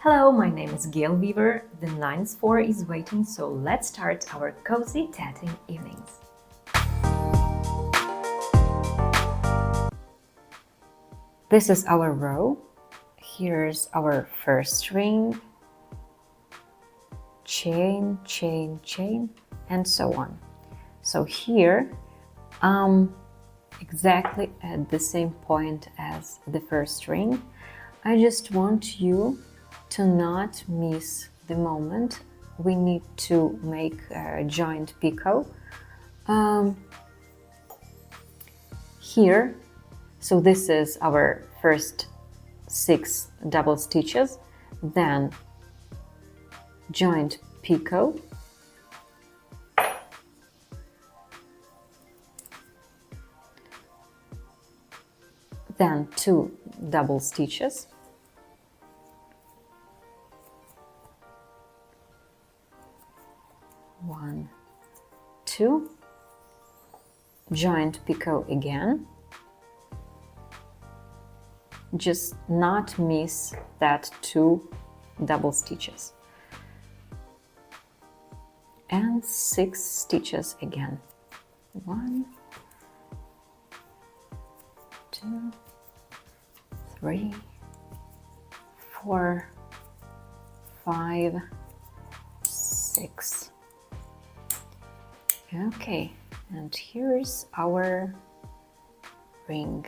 Hello, my name is Gail Weaver. The 9th floor is waiting, so let's start our cozy tatting evenings. This is our row. Here's our first ring, chain, chain, chain, and so on. So here, exactly at the same point as the first ring, I just want you to not miss the moment. We need to make a joint picot here. So this is our first 6 double stitches, then joint picot, then 2 double stitches, one, two, joint picot again. Just not miss that 2 double stitches, and 6 stitches again. 1, 2, 3, 4, 5, 6. Okay, and here's our ring.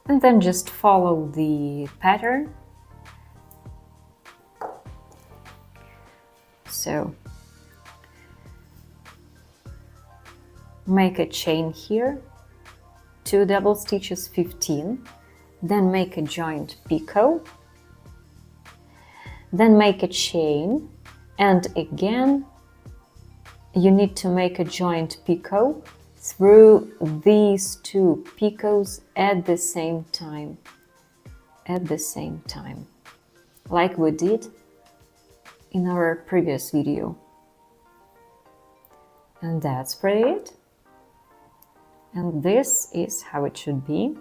And then just follow the pattern. So make a chain here, 2 double stitches, 15, then make a joint picot, then make a chain, and again you need to make a joint picot through these 2 picots at the same time, like we did in our previous video. And that's pretty it. And this is how it should be.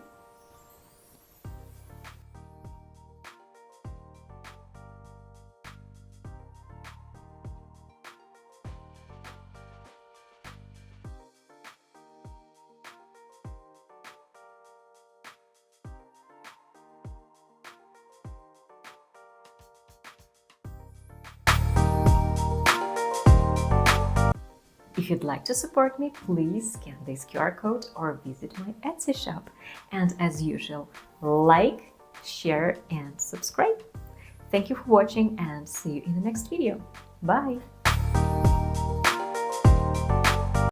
If you'd like to support me, please scan this QR code or visit my Etsy shop. And as usual, like, share and subscribe. Thank you for watching and see you in the next video. Bye!